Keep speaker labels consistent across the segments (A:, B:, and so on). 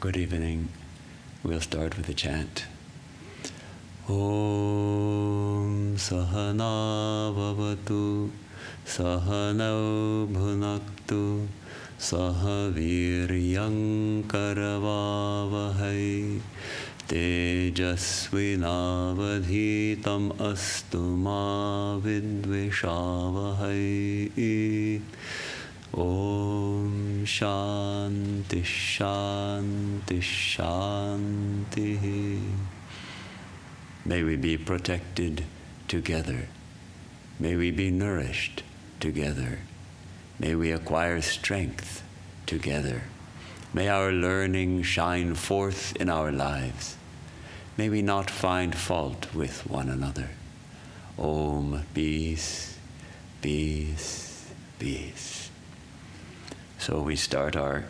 A: Good evening. We'll start with a chant. Om Sahana Bhavatu Sahanau Bhunaktu Sahaviryam Karavavahai Tejasvinavadhitam Astu Ma Vidvishavahai. Om Shanti Shanti Shanti. May we be protected together. May we be nourished together. May we acquire strength together. May our learning shine forth in our lives. May we not find fault with one another. Om, peace, peace, peace. So we start our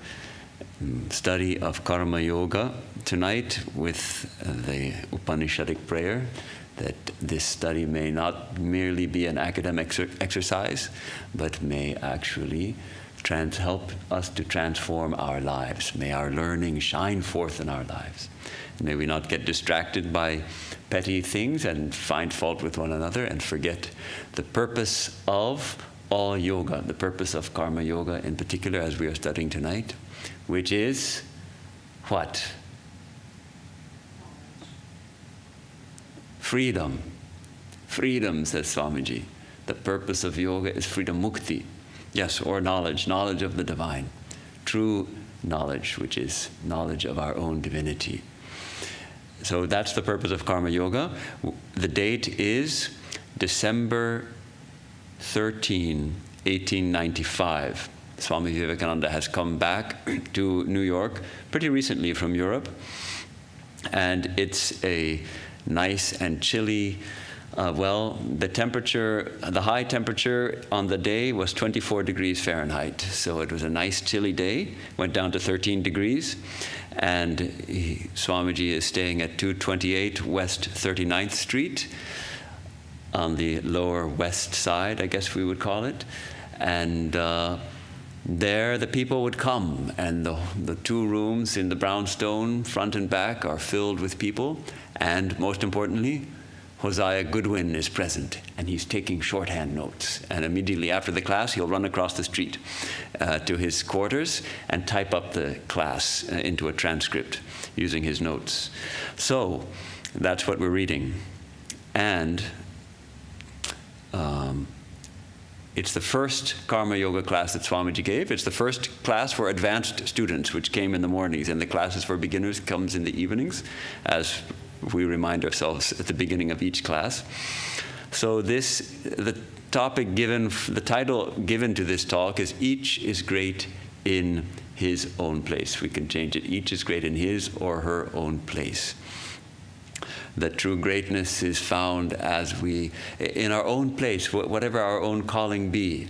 A: study of Karma Yoga tonight with the Upanishadic Prayer, that this study may not merely be an academic exercise, but may actually help us to transform our lives. May our learning shine forth in our lives. May we not get distracted by petty things and find fault with one another and forget the purpose of all yoga, the purpose of Karma Yoga in particular, as we are studying tonight, which is what? Freedom. Freedom, says Swamiji. The purpose of yoga is freedom, mukti. Yes, or knowledge, knowledge of the divine. True knowledge, which is knowledge of our own divinity. So that's the purpose of Karma Yoga. The date is December 13, 1895. Swami Vivekananda has come back to New York pretty recently from Europe. And it's a nice and chilly, the high temperature on the day was 24 degrees Fahrenheit. So it was a nice chilly day, went down to 13 degrees. And Swamiji is staying at 228 West 39th Street on the lower west side, I guess we would call it. And there the people would come, and the two rooms in the brownstone, front and back, are filled with people. And most importantly, Hosea Goodwin is present, and he's taking shorthand notes. And immediately after the class, he'll run across the street to his quarters and type up the class into a transcript using his notes. So that's what we're reading. And it's the first Karma Yoga class that Swamiji gave. It's the first class for advanced students, which came in the mornings, and the classes for beginners comes in the evenings, as we remind ourselves at the beginning of each class. So the title given to this talk is Each is Great in His Own Place. We can change it, Each is great in his or her own place. That true greatness is found as we, in our own place, whatever our own calling be.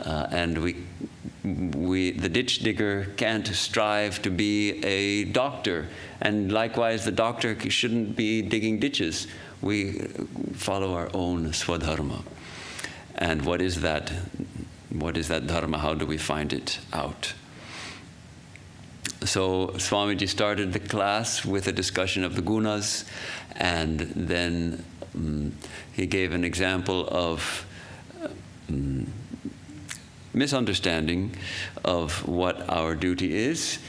A: And the ditch digger can't strive to be a doctor. And likewise, the doctor shouldn't be digging ditches. We follow our own swadharma. And what is that? What is that dharma? How do we find it out? So Swamiji started the class with a discussion of the gunas, and then he gave an example of misunderstanding of what our duty is.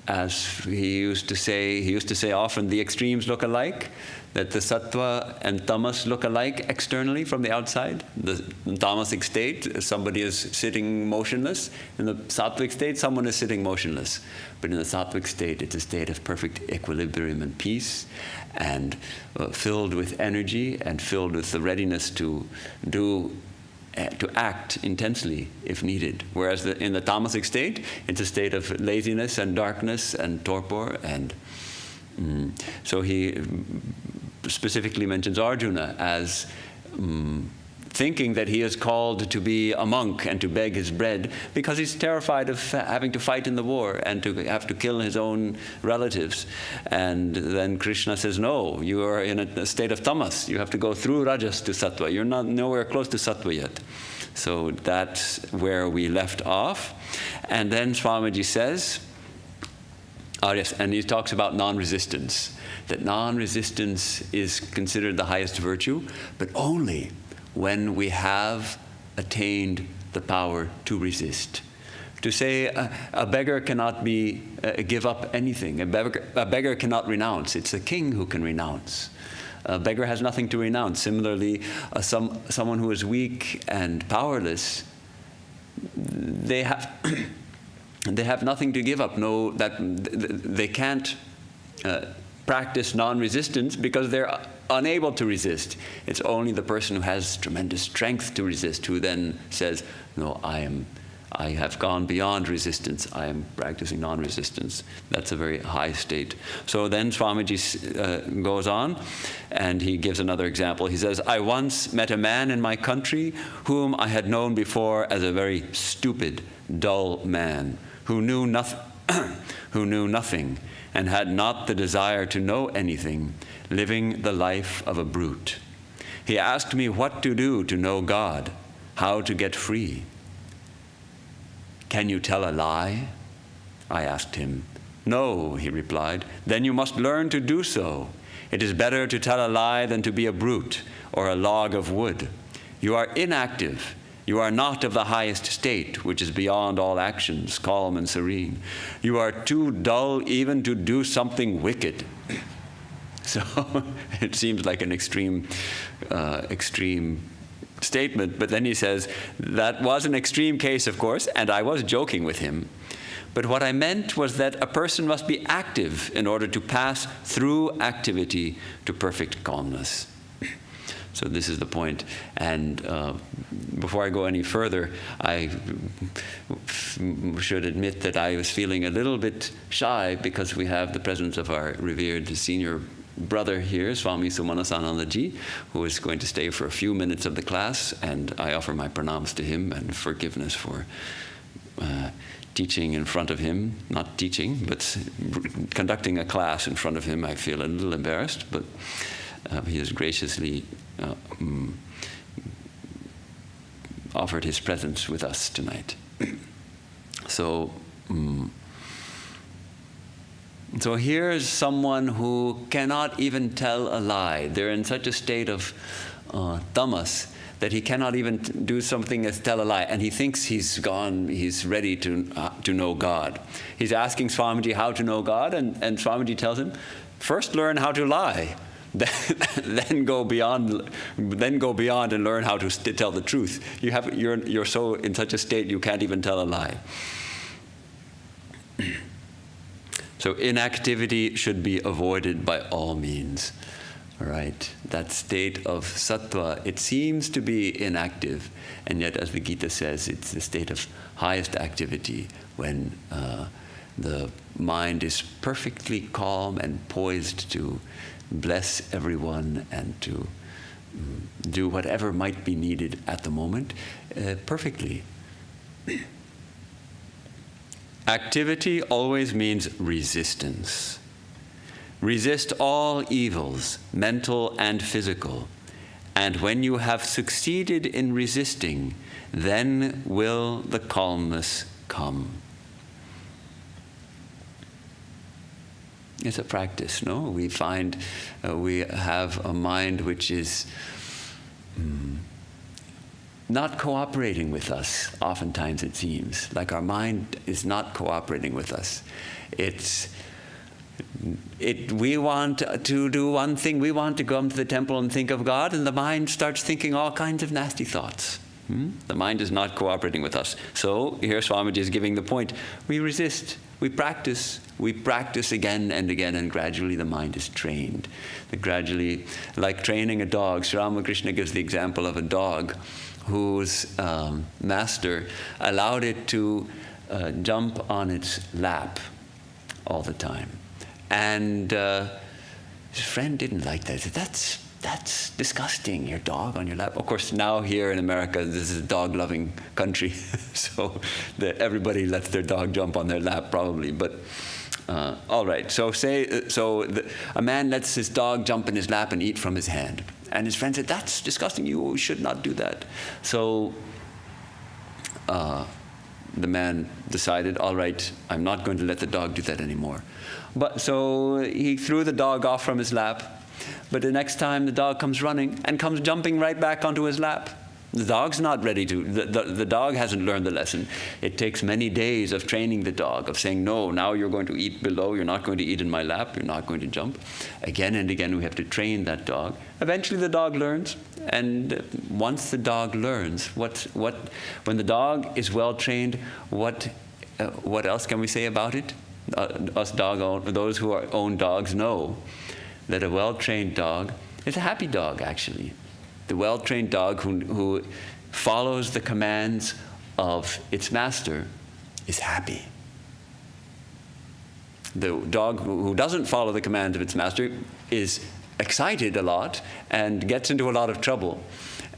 A: As he used to say often, the extremes look alike, that the sattva and tamas look alike externally from the outside. The tamasic state, somebody is sitting motionless. In the sattvic state, someone is sitting motionless. But in the sattvic state, it's a state of perfect equilibrium and peace, and filled with energy and filled with the readiness to act intensely if needed. Whereas in the tamasic state, it's a state of laziness and darkness and torpor. And so he specifically mentions Arjuna as thinking that he is called to be a monk and to beg his bread because he's terrified of having to fight in the war and to have to kill his own relatives. And then Krishna says, no, you are in a state of tamas. You have to go through rajas to sattva. You're not nowhere close to sattva yet. So that's where we left off. And then Swamiji says, Oh yes, and he talks about non-resistance, that non-resistance is considered the highest virtue, but only when we have attained the power to resist. To say a beggar cannot give up anything. A beggar cannot renounce. It's a king who can renounce. A beggar has nothing to renounce. Similarly, someone who is weak and powerless, they have they have nothing to give up. They can't practice non-resistance because they're unable to resist. It's only the person who has tremendous strength to resist who then says, no, I have gone beyond resistance. I am practicing non-resistance. That's a very high state. So then Swamiji goes on, and he gives another example. He says, I once met a man in my country whom I had known before as a very stupid, dull man, who knew nothing, and had not the desire to know anything, living the life of a brute. He asked me what to do to know God, how to get free. Can you tell a lie? I asked him. No, he replied. Then you must learn to do so. It is better to tell a lie than to be a brute or a log of wood. You are inactive. You are not of the highest state, which is beyond all actions, calm and serene. You are too dull even to do something wicked. So it seems like an extreme statement, but then he says, that was an extreme case, of course, and I was joking with him. But what I meant was that a person must be active in order to pass through activity to perfect calmness. So this is the point. And before I go any further, I should admit that I was feeling a little bit shy because we have the presence of our revered senior brother here, Swami Sumanasanandaji, who is going to stay for a few minutes of the class, and I offer my pranams to him and forgiveness for teaching in front of him. Not teaching, but conducting a class in front of him. I feel a little embarrassed, but he has graciously offered his presence with us tonight. So here's someone who cannot even tell a lie. They're in such a state of tamas that he cannot even do something as tell a lie, and he thinks he's ready to know God. He's asking Swamiji how to know God, and Swamiji tells him, first learn how to lie. Then go beyond and learn how to tell the truth. You're so in such a state you can't even tell a lie. So inactivity should be avoided by all means. All right, that state of sattva, it seems to be inactive, and yet, as the Gita says, it's the state of highest activity when the mind is perfectly calm and poised to bless everyone and to do whatever might be needed at the moment perfectly. Activity always means resistance. Resist all evils, mental and physical. And when you have succeeded in resisting, then will the calmness come. It's a practice, no? We find we have a mind which is not cooperating with us. Oftentimes it seems like our mind is not cooperating with us. We want to do one thing. We want to come to the temple and think of God, and the mind starts thinking all kinds of nasty thoughts. The mind is not cooperating with us. So here Swamiji is giving the point. We resist. We practice again and again, and gradually the mind is trained. Gradually, like training a dog, Sri Ramakrishna gives the example of a dog whose master allowed it to jump on its lap all the time. And his friend didn't like that. He said, that's disgusting, your dog on your lap. Of course, now here in America, this is a dog-loving country, so everybody lets their dog jump on their lap, probably. But all right, a man lets his dog jump in his lap and eat from his hand. And his friend said, that's disgusting, you should not do that. So the man decided, all right, I'm not going to let the dog do that anymore. But so he threw the dog off from his lap. But the next time the dog comes running and comes jumping right back onto his lap. The dog's not ready to, the dog hasn't learned the lesson. It takes many days of training the dog, of saying, no, now you're going to eat below, you're not going to eat in my lap, you're not going to jump. Again and again we have to train that dog. Eventually the dog learns, and once the dog learns, when the dog is well trained, what else can we say about it? Those who own dogs know that a well-trained dog is a happy dog, actually. The well-trained dog who follows the commands of its master is happy. The dog who doesn't follow the commands of its master is excited a lot and gets into a lot of trouble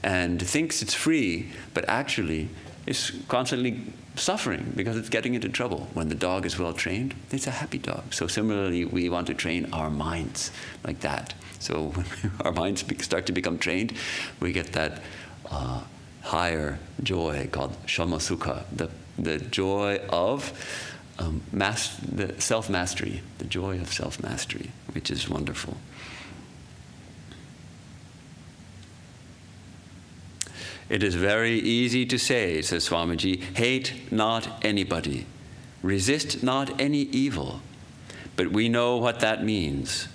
A: and thinks it's free, but actually is constantly suffering because it's getting into trouble. When the dog is well trained, it's a happy dog. So similarly, we want to train our minds like that. So when our minds start to become trained, we get that higher joy called shamasukha, the joy of the self-mastery, the joy of self-mastery, which is wonderful. It is very easy to say, says Swamiji, hate not anybody, resist not any evil. But we know what that means.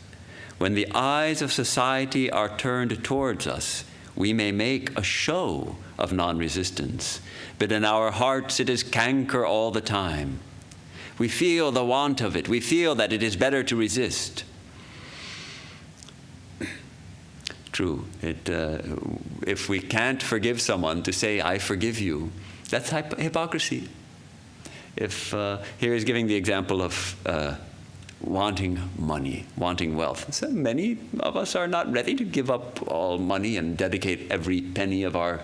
A: When the eyes of society are turned towards us, we may make a show of non-resistance, but in our hearts it is canker all the time. We feel the want of it. We feel that it is better to resist. True. If we can't forgive someone, to say, I forgive you, that's hypocrisy. Here he's giving the example of wanting money, wanting wealth. So many of us are not ready to give up all money and dedicate every penny of our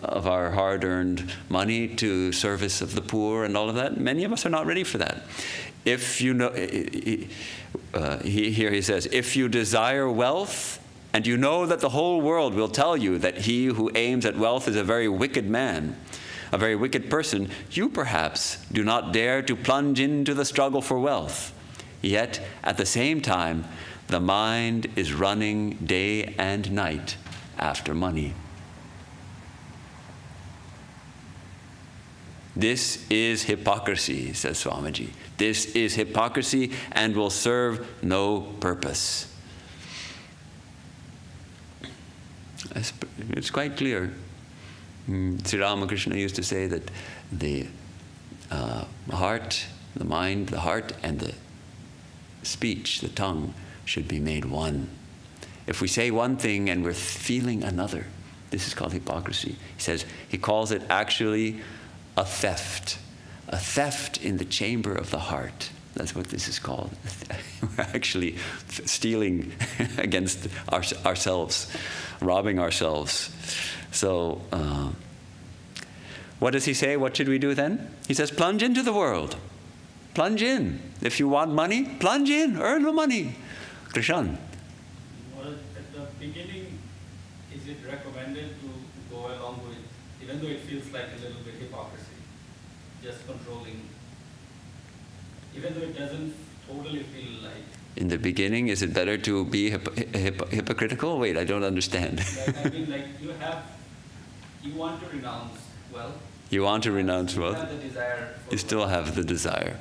A: hard-earned money to service of the poor and all of that. Many of us are not ready for that. If you know, here he says, if you desire wealth, and you know that the whole world will tell you that he who aims at wealth is a very wicked man, a very wicked person, you perhaps do not dare to plunge into the struggle for wealth. Yet, at the same time, the mind is running day and night after money. This is hypocrisy, says Swamiji. This is hypocrisy and will serve no purpose. It's quite clear. Sri Ramakrishna used to say that the heart, the mind, the heart, and the speech, the tongue, should be made one. If we say one thing and we're feeling another, this is called hypocrisy. He calls it actually a theft in the chamber of the heart. That's what this is called. We're actually stealing against ourselves, robbing ourselves. So, what does he say? What should we do then? He says, plunge into the world. Plunge in. If you want money, plunge in, earn the money. Krishan.
B: Well, at the beginning, is it recommended to go along with, even though it feels like a little bit hypocrisy, just controlling, even though it doesn't totally feel like.
A: In the beginning, is it better to be hypocritical? Wait, I don't understand.
B: Like, I mean, like you want to renounce wealth.
A: You want to renounce
B: wealth.
A: wealth?
B: You have the desire.
A: You still have the desire.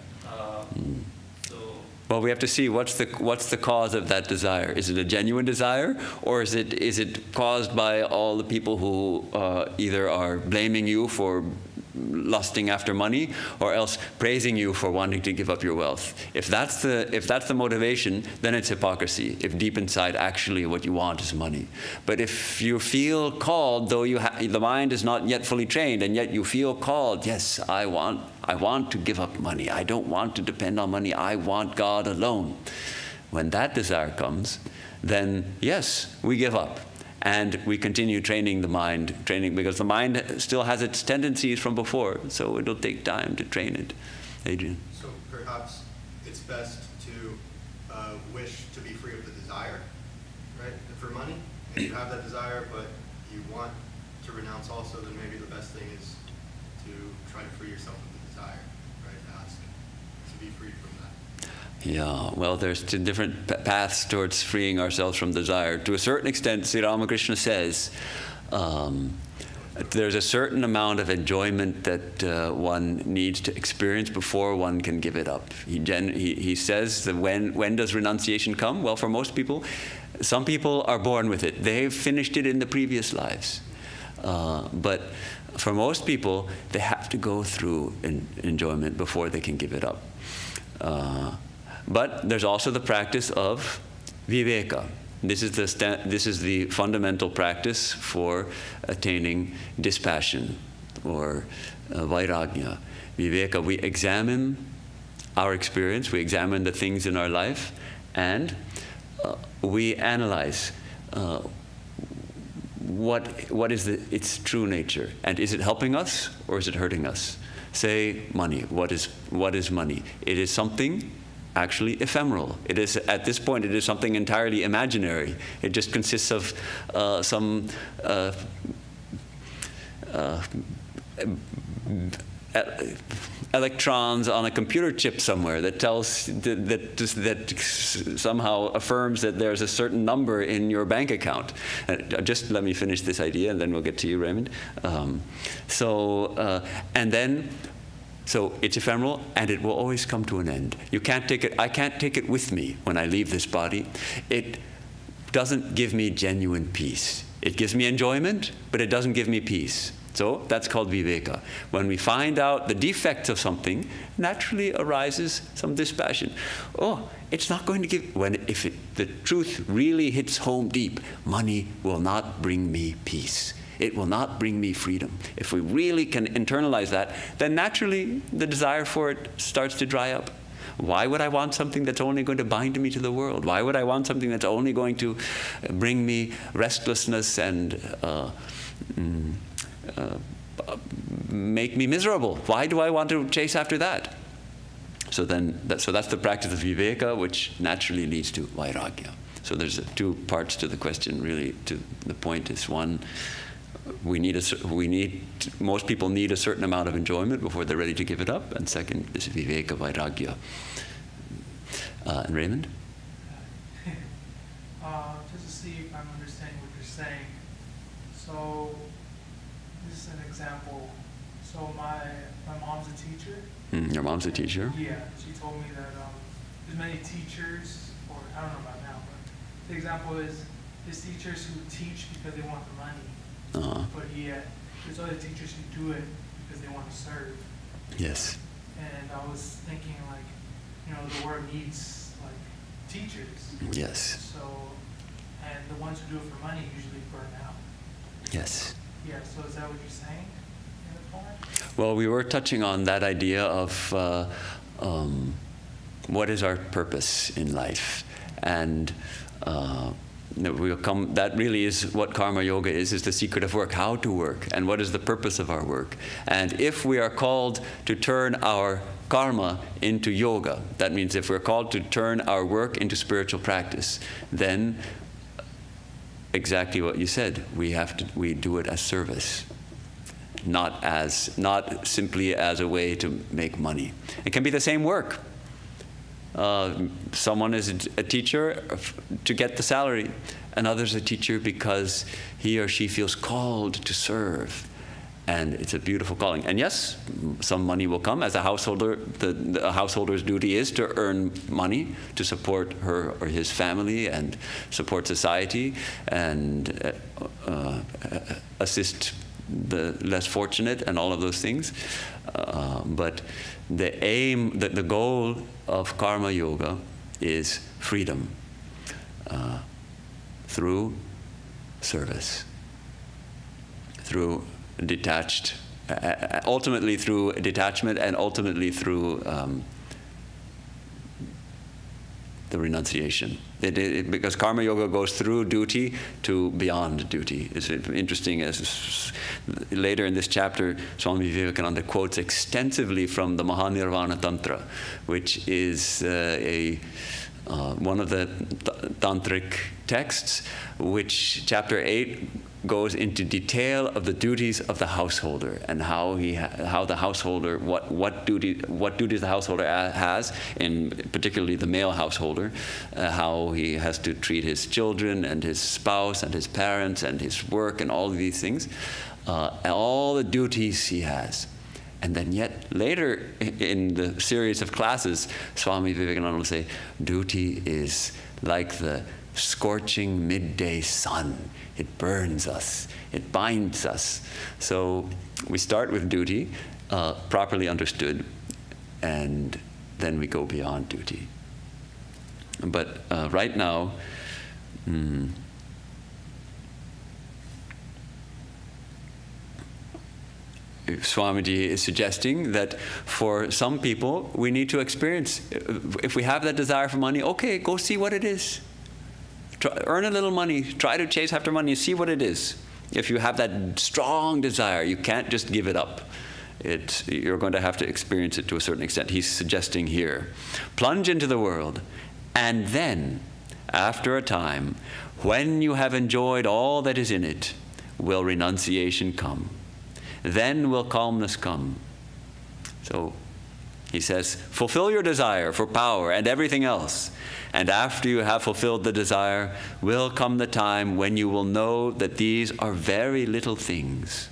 B: So.
A: Well, we have to see what's the cause of that desire. Is it a genuine desire, or is it caused by all the people who either are blaming you for lusting after money, or else praising you for wanting to give up your wealth? If that's the motivation, then it's hypocrisy. If deep inside actually what you want is money. But if you feel called, though the mind is not yet fully trained, and yet you feel called, yes, I want to give up money. I don't want to depend on money. I want God alone. When that desire comes, then yes, we give up. And we continue training the mind, because the mind still has its tendencies from before, so it'll take time to train it. Adrian?
C: So perhaps it's best to wish to be free of the desire, right, for money, and you have that desire, but you want to renounce also, then maybe the best thing is to try to free yourself of the desire, right? Ask to be freed from that.
A: Yeah, well, there's two different paths towards freeing ourselves from desire. To a certain extent, Sri Ramakrishna says, there's a certain amount of enjoyment that one needs to experience before one can give it up. He says that when does renunciation come? Well, for most people, some people are born with it. They've finished it in the previous lives. But for most people, they have to go through enjoyment before they can give it up. But there's also the practice of viveka. This is the fundamental practice for attaining dispassion or vairagya. Viveka, we examine our experience, we examine the things in our life, and we analyze what is its true nature, and is it helping us or is it hurting us? Say money. What is money? It is something actually ephemeral. It is, at this point, it is something entirely imaginary. It just consists of some electrons on a computer chip somewhere that tells that somehow affirms that there's a certain number in your bank account. Just let me finish this idea, and then we'll get to you, Raymond. So it's ephemeral, and it will always come to an end. You can't take it. I can't take it with me when I leave this body. It doesn't give me genuine peace. It gives me enjoyment, but it doesn't give me peace. So that's called viveka. When we find out the defects of something, naturally arises some dispassion. Oh, it's not going to give. If the truth really hits home deep, money will not bring me peace. It will not bring me freedom. If we really can internalize that, then naturally the desire for it starts to dry up. Why would I want something that's only going to bind me to the world? Why would I want something that's only going to bring me restlessness and make me miserable? Why do I want to chase after that? So that's the practice of viveka, which naturally leads to vairagya. So there's two parts to the question, really. The point is, one, most people need a certain amount of enjoyment before they're ready to give it up, and second is viveka, vairagya. And Raymond?
D: Just to see if I'm understanding what you're saying. So this is an example. So my mom's a teacher.
A: Your mom's a teacher?
D: Yeah, she told me that there's many teachers, or I don't know about now, but the example is there's teachers who teach because they want the money. But yet, there's other teachers who do it because they want to serve.
A: Yes.
D: And I was thinking, the world needs, teachers.
A: Yes.
D: So, and the ones who do it for money usually burn out.
A: Yes.
D: Yeah, so is that what you're saying in the point?
A: Well, we were touching on that idea of what is our purpose in life. And that really is what karma yoga is the secret of work, how to work, and what is the purpose of our work. And if we are called to turn our karma into yoga, that means if we're called to turn our work into spiritual practice, then exactly what you said, we do it as service, not simply as a way to make money. It can be the same work. Someone is a teacher to get the salary, another's a teacher because he or she feels called to serve. And it's a beautiful calling. And yes, some money will come. As a householder, the householder's duty is to earn money to support her or his family and support society and assist the less fortunate and all of those things. But the aim, the goal of karma yoga is freedom through service, through ultimately through detachment, and ultimately through the renunciation. Because karma yoga goes through duty to beyond duty. It's interesting, as later in this chapter, Swami Vivekananda quotes extensively from the Mahanirvana Tantra, which is one of the tantric texts, which chapter 8 goes into detail of the duties of the householder and how the householder, what duties the householder has, in particularly the male householder, how he has to treat his children and his spouse and his parents and his work and all of these things, all the duties he has. And then yet later in the series of classes, Swami Vivekananda will say, duty is like the scorching midday sun. It burns us, it binds us. So we start with duty, properly understood, and then we go beyond duty. But right now, Swamiji is suggesting that for some people, we need to experience, if we have that desire for money, okay, go see what it is. Earn a little money, try to chase after money, see what it is. If you have that strong desire, you can't just give it up. You're going to have to experience it to a certain extent. He's suggesting here, plunge into the world, and then, after a time, when you have enjoyed all that is in it, will renunciation come. Then will calmness come. So he says, fulfill your desire for power and everything else. And after you have fulfilled the desire, will come the time when you will know that these are very little things.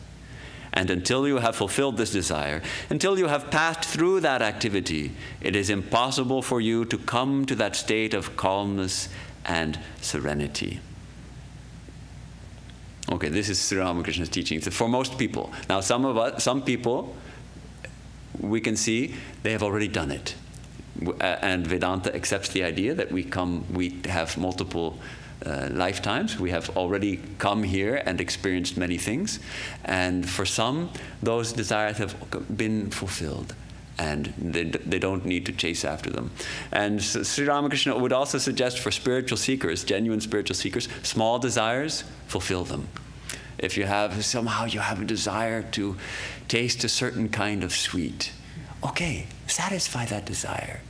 A: And until you have fulfilled this desire, until you have passed through that activity, it is impossible for you to come to that state of calmness and serenity. Okay, this is Sri Ramakrishna's teaching. So for most people. Now some people, we can see they have already done it. And Vedanta accepts the idea that we have multiple lifetimes. We have already come here and experienced many things. And for some, those desires have been fulfilled. And they don't need to chase after them. And Sri Ramakrishna would also suggest for spiritual seekers, genuine spiritual seekers, small desires, fulfill them. If somehow you have a desire to taste a certain kind of sweet, okay, satisfy that desire.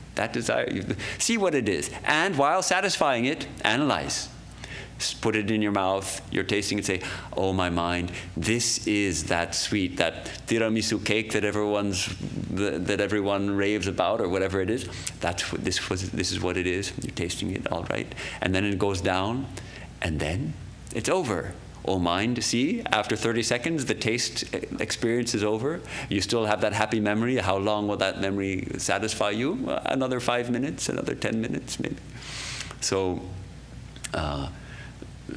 A: See what it is. And while satisfying it, analyze. Put it in your mouth, you're tasting it, say, oh my mind, this is that sweet, that tiramisu cake that everyone raves about, or whatever it is. This is what it is. You're tasting it, all right. And then it goes down, and then it's over. Oh mind, see, after 30 seconds, the taste experience is over. You still have that happy memory. How long will that memory satisfy you? Well, another 5 minutes, another 10 minutes, maybe. So,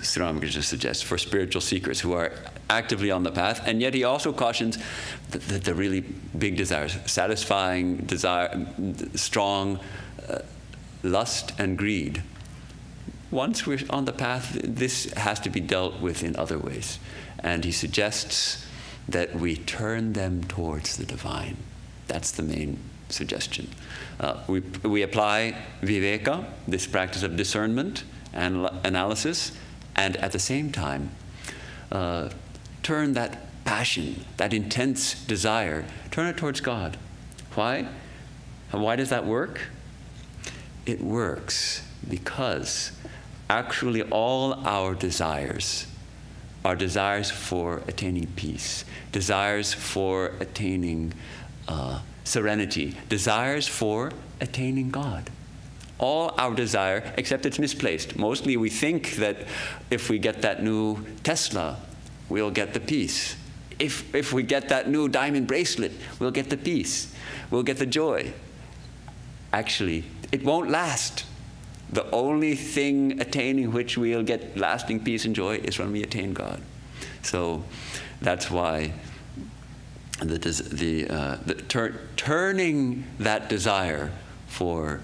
A: Sri Ramakrishna suggests for spiritual seekers who are actively on the path, and yet he also cautions the really big desires, satisfying desire, strong lust and greed. Once we're on the path, this has to be dealt with in other ways. And he suggests that we turn them towards the divine. That's the main suggestion. We apply viveka, this practice of discernment and analysis, and at the same time, turn that passion, that intense desire, turn it towards God. Why? And why does that work? It works because actually all our desires are desires for attaining peace, desires for attaining serenity, desires for attaining God. All our desire, except it's misplaced. Mostly we think that if we get that new Tesla, we'll get the peace. If we get that new diamond bracelet, we'll get the peace. We'll get the joy. Actually, it won't last. The only thing attaining which we'll get lasting peace and joy is when we attain God. So that's why turning that desire for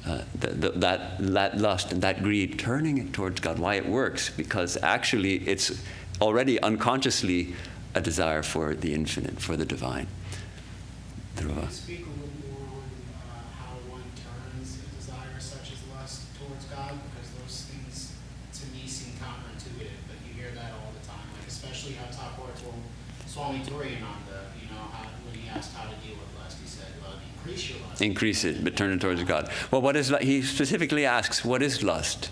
A: that lust and that greed, turning it towards God. Why it works? Because actually it's already unconsciously a desire for the infinite, for the divine.
E: Can you speak a little more on how one turns a desire such as lust towards God? Because those things to me seem counterintuitive, but you hear that all the time. Like especially how Thakur told Swami Vivekananda, when he asked how to deal with lust, he said, well, increase your lust.
A: Increase it, but turn it towards God. Well, what is he specifically asks, what is lust?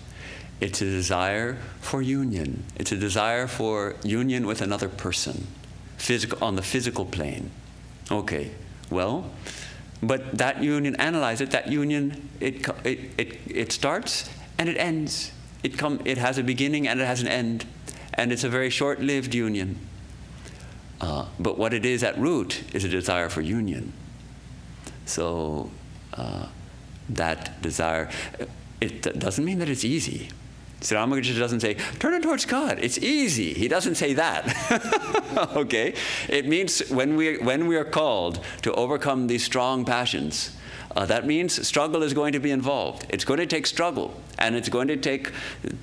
A: It's a desire for union. It's a desire for union with another person, on the physical plane. Okay, well, but that union, analyze it, that union, it starts and it ends. It has a beginning and it has an end. And it's a very short-lived union. But what it is at root is a desire for union. So that desire, it doesn't mean that it's easy. Sri Ramakrishna doesn't say, turn it towards God. It's easy. He doesn't say that. Okay? It means when we are called to overcome these strong passions, that means struggle is going to be involved. It's going to take struggle, and it's going to take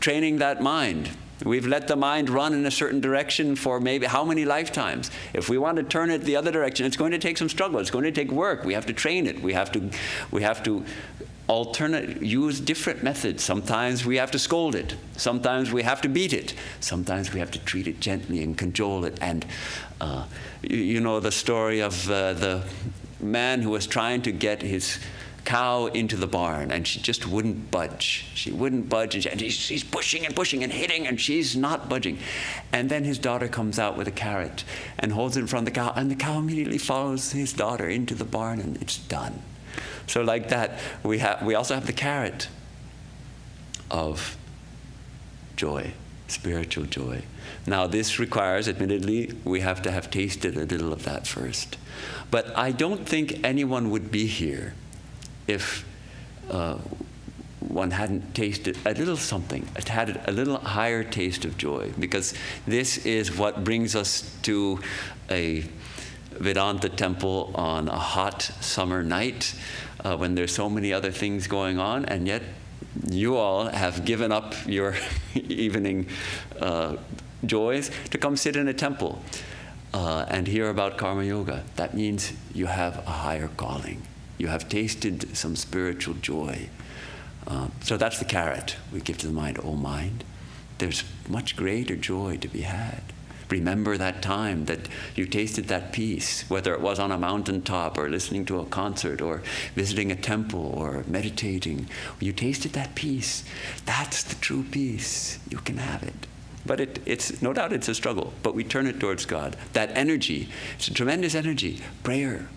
A: training that mind. We've let the mind run in a certain direction for maybe how many lifetimes. If we want to turn it the other direction, it's going to take some struggle. It's going to take work. We have to train it. We have to use different methods. Sometimes we have to scold it. Sometimes we have to beat it. Sometimes we have to treat it gently and cajole it. And you know the story of the man who was trying to get his cow into the barn, and she just wouldn't budge. She wouldn't budge, and she's pushing and pushing and hitting, and she's not budging. And then his daughter comes out with a carrot and holds it in front of the cow, and the cow immediately follows his daughter into the barn, and it's done. So like that, we also have the carrot of joy, spiritual joy. Now this requires, admittedly, we have to have tasted a little of that first. But I don't think anyone would be here if one hadn't tasted a little something, had a little higher taste of joy, because this is what brings us to a Vedanta temple on a hot summer night when there's so many other things going on, and yet you all have given up your evening joys to come sit in a temple and hear about karma yoga. That means you have a higher calling. You have tasted some spiritual joy. So that's the carrot we give to the mind. Oh mind, there's much greater joy to be had. Remember that time that you tasted that peace, whether it was on a mountaintop or listening to a concert or visiting a temple or meditating. You tasted that peace. That's the true peace. You can have it. But it's no doubt it's a struggle, but we turn it towards God. That energy, it's a tremendous energy. Prayer.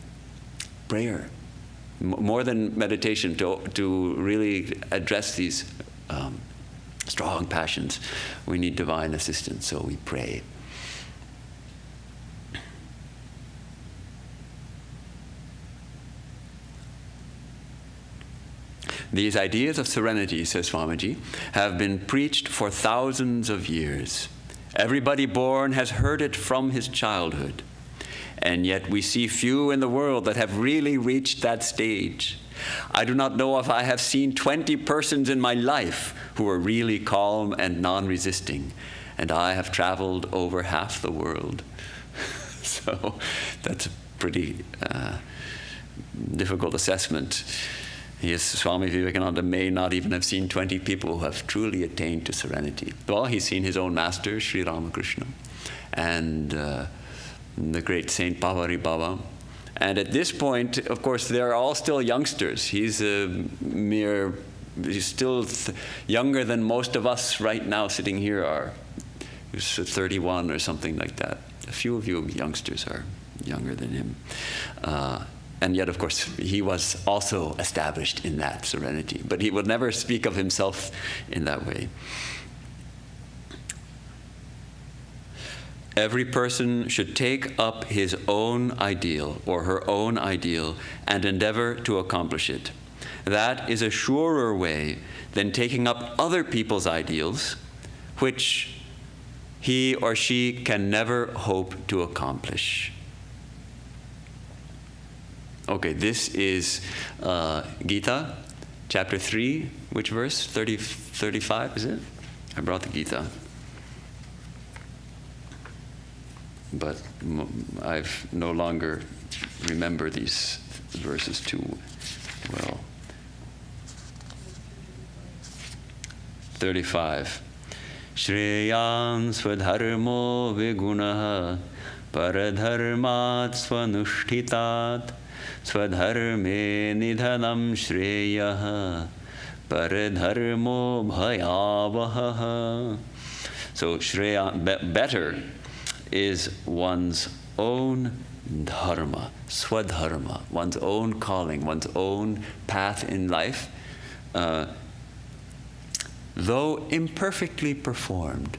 A: More than meditation, to really address these strong passions, we need divine assistance, so we pray. These ideas of serenity, says Swamiji, have been preached for thousands of years. Everybody born has heard it from his childhood. And yet we see few in the world that have really reached that stage. I do not know if I have seen 20 persons in my life who are really calm and non-resisting. And I have traveled over half the world. So that's a pretty difficult assessment. Yes, Swami Vivekananda may not even have seen 20 people who have truly attained to serenity. Well, he's seen his own master, Sri Ramakrishna, and the great Saint Pavari Baba. And at this point, of course, they're all still youngsters. He's still younger than most of us right now sitting here are. He's 31 or something like that. A few of you youngsters are younger than him. And yet, of course, he was also established in that serenity. But he would never speak of himself in that way. Every person should take up his own ideal or her own ideal and endeavor to accomplish it. That is a surer way than taking up other people's ideals, which he or she can never hope to accomplish. Okay, this is Gita, chapter 3, which verse? 35, is it? I brought the Gita. But I've no longer remember these verses too well. 35. Shreyan swadharmo vigunaha paradharmat swanushthitat swadharme nidhanam shreyaha paridharmo bhayavaha. So better is one's own dharma, swadharma, one's own calling, one's own path in life, though imperfectly performed.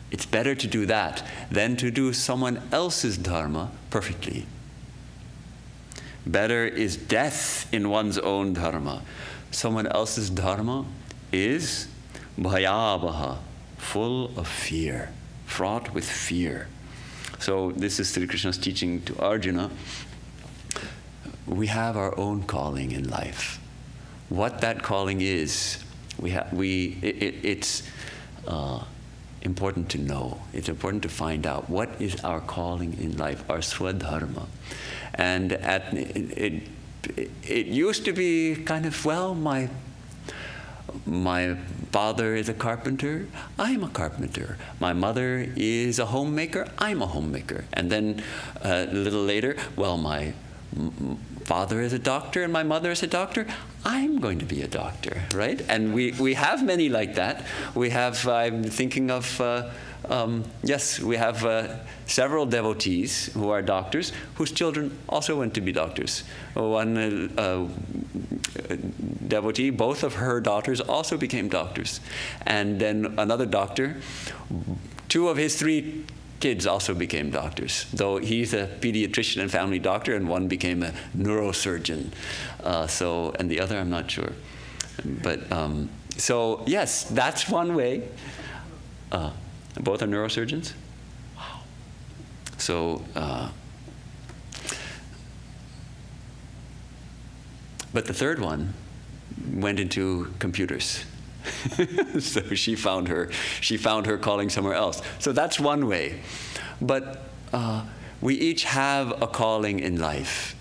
A: It's better to do that than to do someone else's dharma perfectly. Better is death in one's own dharma. Someone else's dharma is bhayavaha, full of fear, fraught with fear. So this is Sri Krishna's teaching to Arjuna. We have our own calling in life. What that calling is, it's important to know. It's important to find out what is our calling in life, our swadharma. And it used to be kind of, well, my father is a carpenter, I'm a carpenter. My mother is a homemaker, I'm a homemaker. And then a little later, well, my father is a doctor and my mother is a doctor, I'm going to be a doctor, right? And we have many like that. We have, I'm thinking of, yes, we have several devotees who are doctors whose children also went to be doctors. One devotee, both of her daughters also became doctors. And then another doctor, 2 of his 3 kids also became doctors, though he's a pediatrician and family doctor, and one became a neurosurgeon. And the other, I'm not sure. But, so yes, that's one way. Both are neurosurgeons? Wow. So, but the third one went into computers. So she found her calling somewhere else. So that's one way. But we each have a calling in life.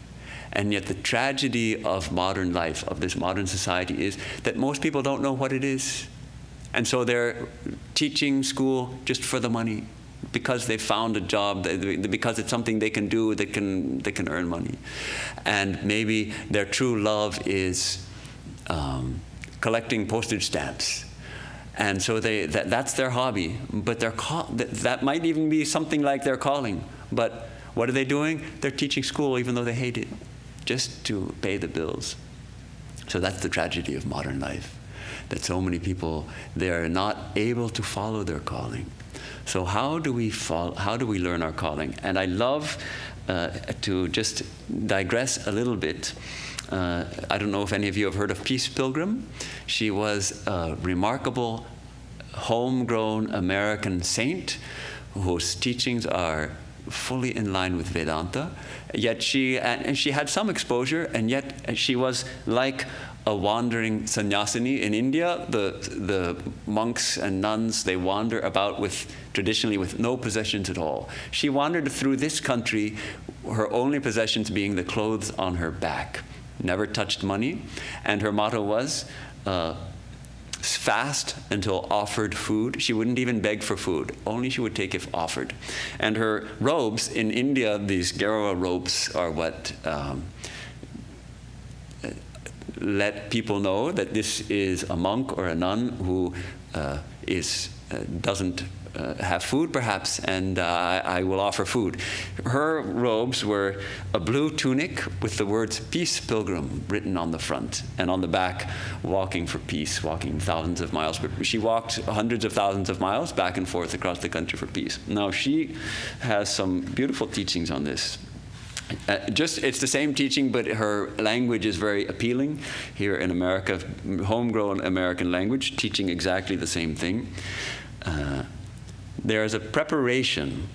A: And yet the tragedy of modern life, of this modern society, is that most people don't know what it is. And so they're teaching school just for the money, because they found a job, because it's something they can do, they can earn money. And maybe their true love is collecting postage stamps. And so that's their hobby, but that might even be something like their calling. But what are they doing? They're teaching school even though they hate it, just to pay the bills. So that's the tragedy of modern life, that so many people, they're not able to follow their calling. So how do we learn our calling? And I love to just digress a little bit. I don't know if any of you have heard of Peace Pilgrim. She was a remarkable homegrown American saint whose teachings are fully in line with Vedanta. Yet she had some exposure, and yet she was like a wandering sannyasini. In India, the monks and nuns, they wander about traditionally with no possessions at all. She wandered through this country, her only possessions being the clothes on her back. Never touched money, and her motto was fast until offered food. She wouldn't even beg for food, only she would take if offered. And her robes in India, these Gerawa robes, are what let people know that this is a monk or a nun who doesn't have food perhaps, and I will offer food. Her robes were a blue tunic with the words "Peace Pilgrim" written on the front, and on the back, "Walking for peace," walking thousands of miles. She walked hundreds of thousands of miles back and forth across the country for peace. Now she has some beautiful teachings on this. It's the same teaching, but her language is very appealing. Here in America, homegrown American language, teaching exactly the same thing. There is a preparation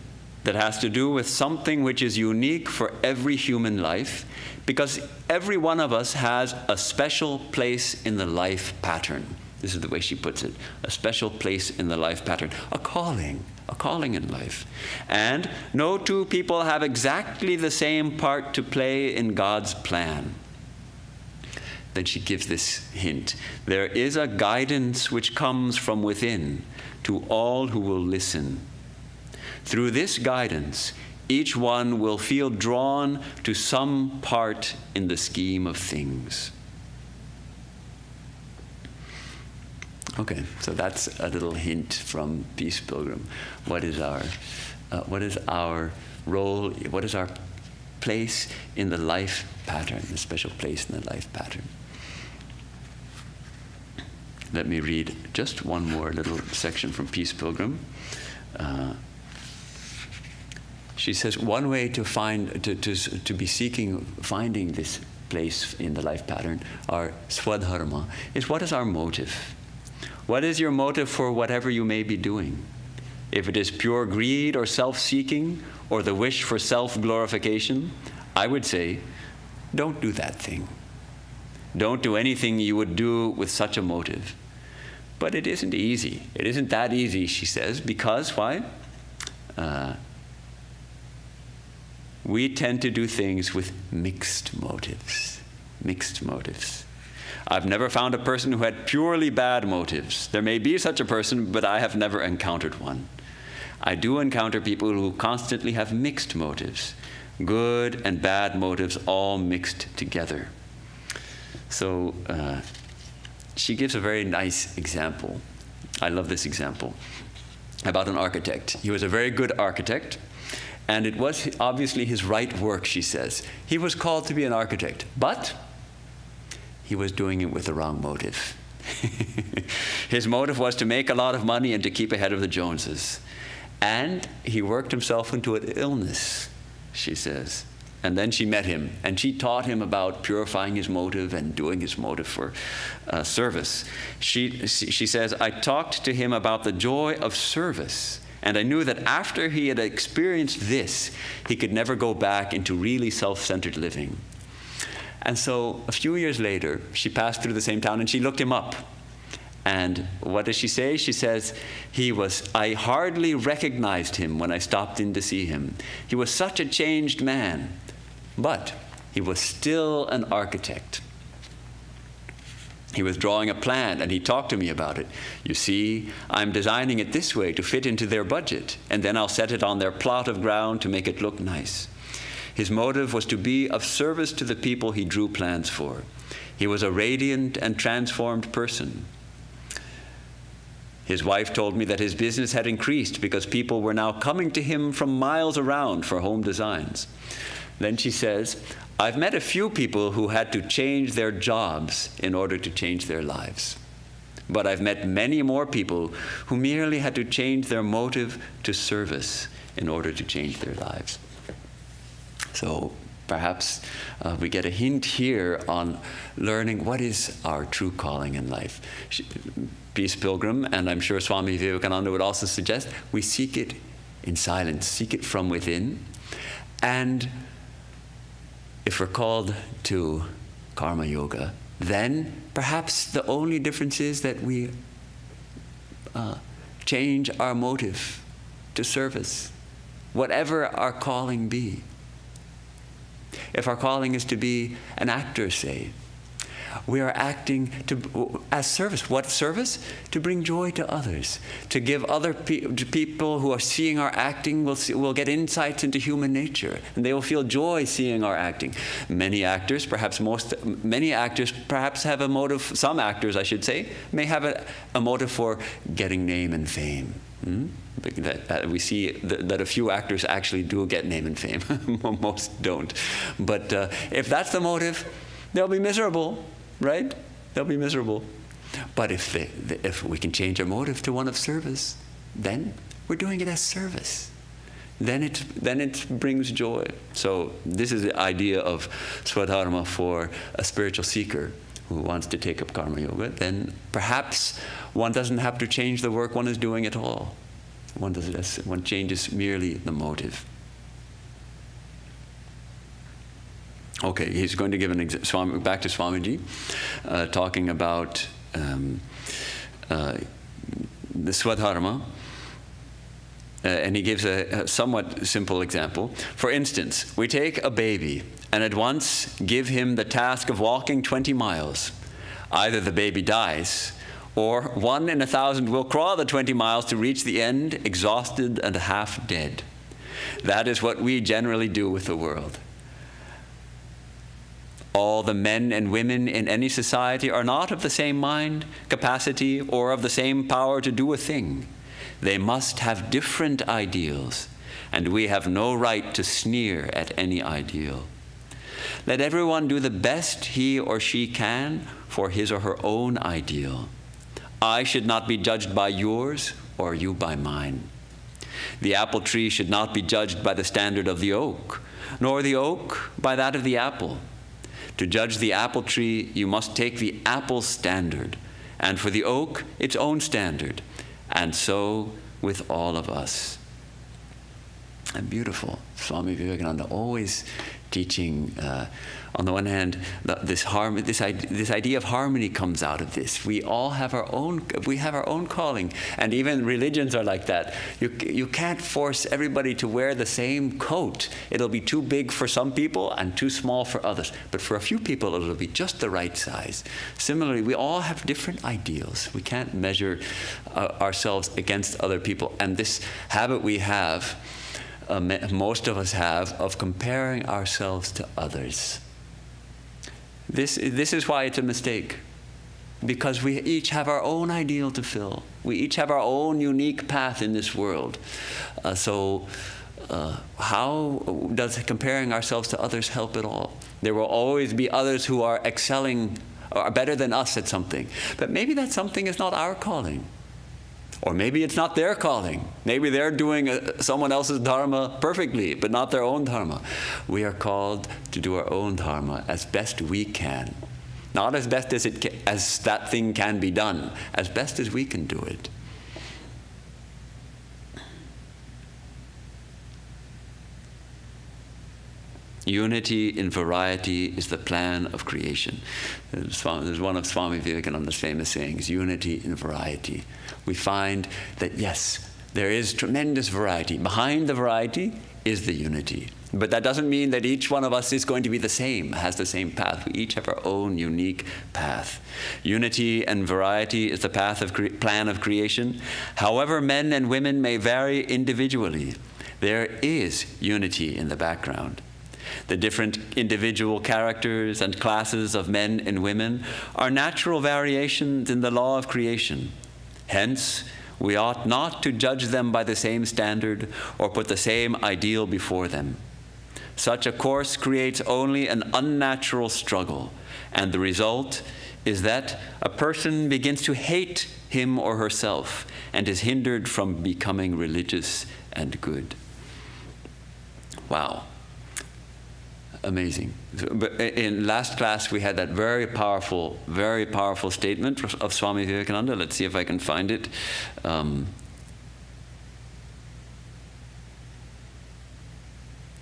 A: that has to do with something which is unique for every human life, because every one of us has a special place in the life pattern. This is the way she puts it, a special place in the life pattern, a calling in life. And no 2 people have exactly the same part to play in God's plan. Then she gives this hint. There is a guidance which comes from within to all who will listen. Through this guidance, each one will feel drawn to some part in the scheme of things. Okay, so that's a little hint from Peace Pilgrim. What is our role? What is our place in the life pattern? The special place in the life pattern. Let me read just one more little section from Peace Pilgrim. She says one way to find to be finding this place in the life pattern, our swadharma, is what is our motive? What is your motive for whatever you may be doing? If it is pure greed or self-seeking or the wish for self-glorification, I would say, don't do that thing. Don't do anything you would do with such a motive. But it isn't easy. It isn't that easy, she says, because why? We tend to do things with mixed motives. Mixed motives. I've never found a person who had purely bad motives. There may be such a person, but I have never encountered one. I do encounter people who constantly have mixed motives. Good and bad motives all mixed together. So she gives a very nice example. I love this example about an architect. He was a very good architect, and it was obviously his right work, she says. He was called to be an architect, but he was doing it with the wrong motive. His motive was to make a lot of money and to keep ahead of the Joneses. And he worked himself into an illness, she says. And then she met him, and she taught him about purifying his motive and doing his motive for service. She says, I talked to him about the joy of service, and I knew that after he had experienced this, he could never go back into really self-centered living. And so a few years later, she passed through the same town, and she looked him up. And what does she say? She says, I hardly recognized him when I stopped in to see him. He was such a changed man, but he was still an architect. He was drawing a plan, and he talked to me about it. You see, I'm designing it this way to fit into their budget, and then I'll set it on their plot of ground to make it look nice. His motive was to be of service to the people he drew plans for. He was a radiant and transformed person. His wife told me that his business had increased because people were now coming to him from miles around for home designs. Then she says, I've met a few people who had to change their jobs in order to change their lives. But I've met many more people who merely had to change their motive to service in order to change their lives. So perhaps we get a hint here on learning what is our true calling in life. Peace Pilgrim, and I'm sure Swami Vivekananda would also suggest, we seek it in silence, seek it from within. And if we're called to karma yoga, then perhaps the only difference is that we change our motive to service, whatever our calling be. If our calling is to be an actor, say, we are acting as service. What service? To bring joy to others, to give other people who are seeing our acting will get insights into human nature, and they will feel joy seeing our acting. Many actors perhaps have a motive, some actors I should say, may have a motive for getting name and fame. We see that a few actors actually do get name and fame. Most don't. But if that's the motive, they'll be miserable, right? They'll be miserable. But if we can change our motive to one of service, then we're doing it as service. Then it brings joy. So this is the idea of swadharma for a spiritual seeker who wants to take up karma yoga. Then perhaps one doesn't have to change the work one is doing at all. One changes merely the motive. Okay, he's going to give an example. Back to Swamiji, talking about the swadharma. And he gives a somewhat simple example. For instance, we take a baby and at once give him the task of walking 20 miles. Either the baby dies, or 1 in 1,000 will crawl the 20 miles to reach the end, exhausted and half dead. That is what we generally do with the world. All the men and women in any society are not of the same mind, capacity, or of the same power to do a thing. They must have different ideals, and we have no right to sneer at any ideal. Let everyone do the best he or she can for his or her own ideal. I should not be judged by yours, or you by mine. The apple tree should not be judged by the standard of the oak, nor the oak by that of the apple. To judge the apple tree, you must take the apple's standard, and for the oak, its own standard. And so with all of us. And beautiful. Swami Vivekananda always teaching, on the one hand, this idea of harmony comes out of this. We all have our own calling, and even religions are like that. You can't force everybody to wear the same coat. It'll be too big for some people and too small for others. But for a few people, it'll be just the right size. Similarly, we all have different ideals. We can't measure ourselves against other people. And this habit we have, most of us have, of comparing ourselves to others. This is why it's a mistake, because we each have our own ideal to fill. We each have our own unique path in this world. So how does comparing ourselves to others help at all? There will always be others who are excelling or are better than us at something, but maybe that something is not our calling. Or maybe it's not their calling. Maybe they're doing someone else's dharma perfectly, but not their own dharma. We are called to do our own dharma as best we can. Not as best as that thing can be done, as best as we can do it. Unity in variety is the plan of creation. There's one of Swami Vivekananda's famous sayings, unity in variety. We find that, yes, there is tremendous variety. Behind the variety is the unity. But that doesn't mean that each one of us is going to be the same, has the same path. We each have our own unique path. Unity and variety is the plan of creation. However men and women may vary individually, there is unity in the background. The different individual characters and classes of men and women are natural variations in the law of creation. Hence, we ought not to judge them by the same standard or put the same ideal before them. Such a course creates only an unnatural struggle, and the result is that a person begins to hate him or herself and is hindered from becoming religious and good. Wow. Amazing. In last class, we had that very powerful statement of Swami Vivekananda. Let's see if I can find it.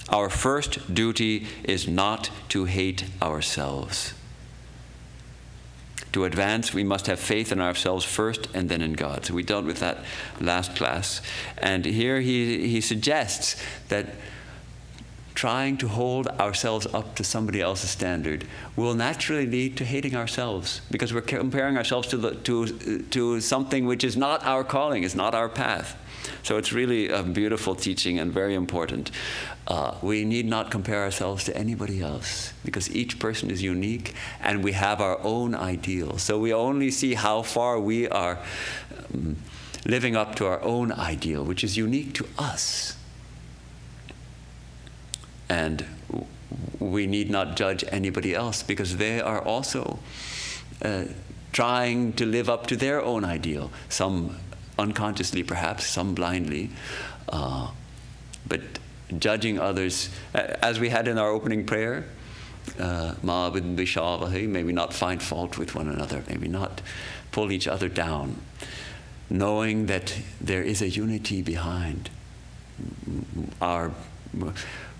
A: Our first duty is not to hate ourselves. To advance, we must have faith in ourselves first and then in God. So we dealt with that last class. And here he suggests that trying to hold ourselves up to somebody else's standard will naturally lead to hating ourselves, because we're comparing ourselves to something which is not our calling, is not our path. So it's really a beautiful teaching and very important. We need not compare ourselves to anybody else, because each person is unique and we have our own ideals. So we only see how far we are living up to our own ideal, which is unique to us. And we need not judge anybody else, because they are also trying to live up to their own ideal. Some unconsciously, perhaps, some blindly. But judging others, as we had in our opening prayer, may we not find fault with one another, may we not pull each other down, knowing that there is a unity behind our.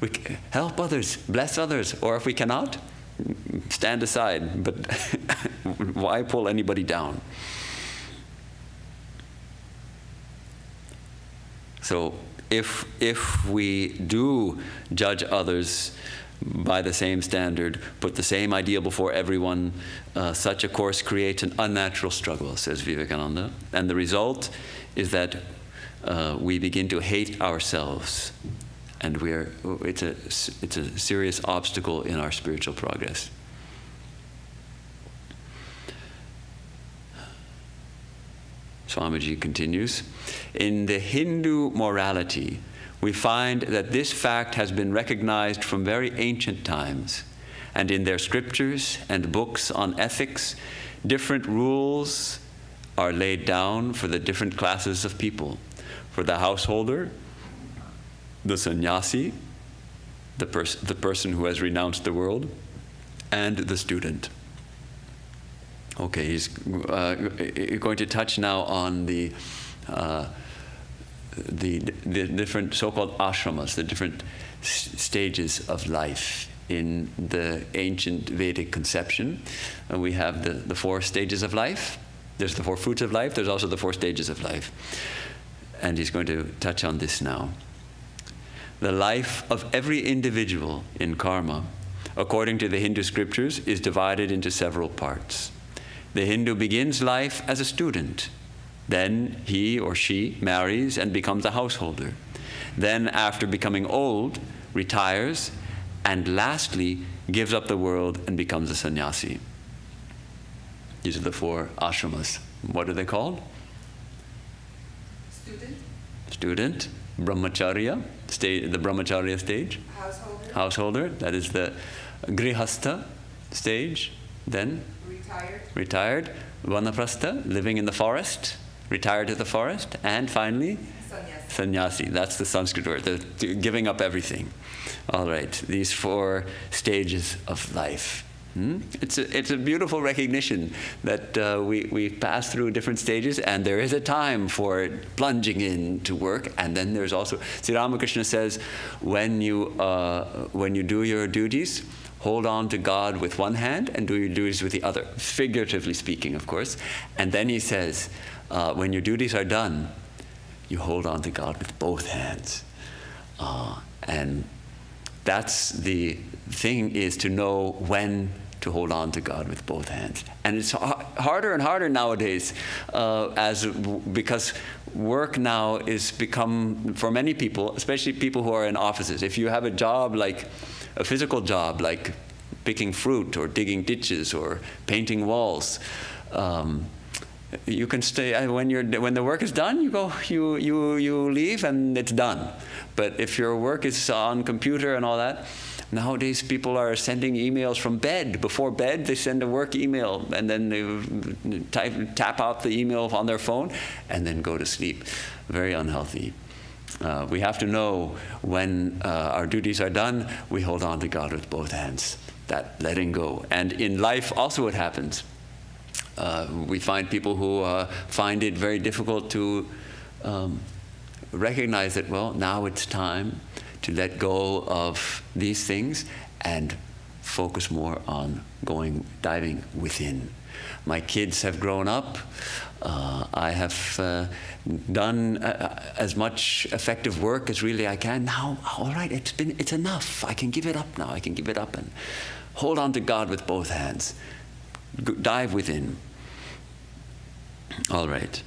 A: We help others, bless others, or if we cannot, stand aside. But why pull anybody down? So if we do judge others by the same standard, put the same ideal before everyone, such a course creates an unnatural struggle, says Vivekananda. And the result is that we begin to hate ourselves. And it's a serious obstacle in our spiritual progress. Swamiji continues, in the Hindu morality, we find that this fact has been recognized from very ancient times, and in their scriptures and books on ethics, different rules are laid down for the different classes of people. For the householder, the sannyasi, the person who has renounced the world, and the student. Okay, he's going to touch now on the different so-called ashramas, the different stages of life in the ancient Vedic conception. We have the 4 stages of life. There's the 4 fruits of life. There's also the 4 stages of life. And he's going to touch on this now. The life of every individual in karma, according to the Hindu scriptures, is divided into several parts. The Hindu begins life as a student. Then he or she marries and becomes a householder. Then, after becoming old, retires, and lastly, gives up the world and becomes a sannyasi. These are the 4 ashramas. What are they called? Student, brahmacharya, the brahmacharya stage. Householder, that is the grihastha stage. Then retired. Vanaprastha, living in the forest, retired to the forest. And finally, sannyasi. That's the Sanskrit word, the giving up everything. All right, these 4 stages of life. It's a beautiful recognition that we pass through different stages, and there is a time for plunging into work, and then there's also, Sri Ramakrishna says, when you do your duties, hold on to God with one hand and do your duties with the other, figuratively speaking, of course. And then he says, when your duties are done, you hold on to God with both hands. And that's the thing, is to know when to hold on to God with both hands. And it's harder and harder nowadays because work now is become, for many people, especially people who are in offices, if you have a job like a physical job, like picking fruit or digging ditches or painting walls, you can stay, when the work is done, you leave and it's done. But if your work is on computer and all that, nowadays people are sending emails from bed. Before bed, they send a work email, and then they tap out the email on their phone and then go to sleep. Very unhealthy. We have to know when our duties are done, we hold on to God with both hands. That letting go. And in life also it happens. We find people who find it very difficult to recognize that, well, now it's time to let go of these things and focus more on diving within. My kids have grown up. I have done as much effective work as really I can. Now, all right, it's enough. I can give it up now. I can give it up and hold on to God with both hands. Dive within. All right.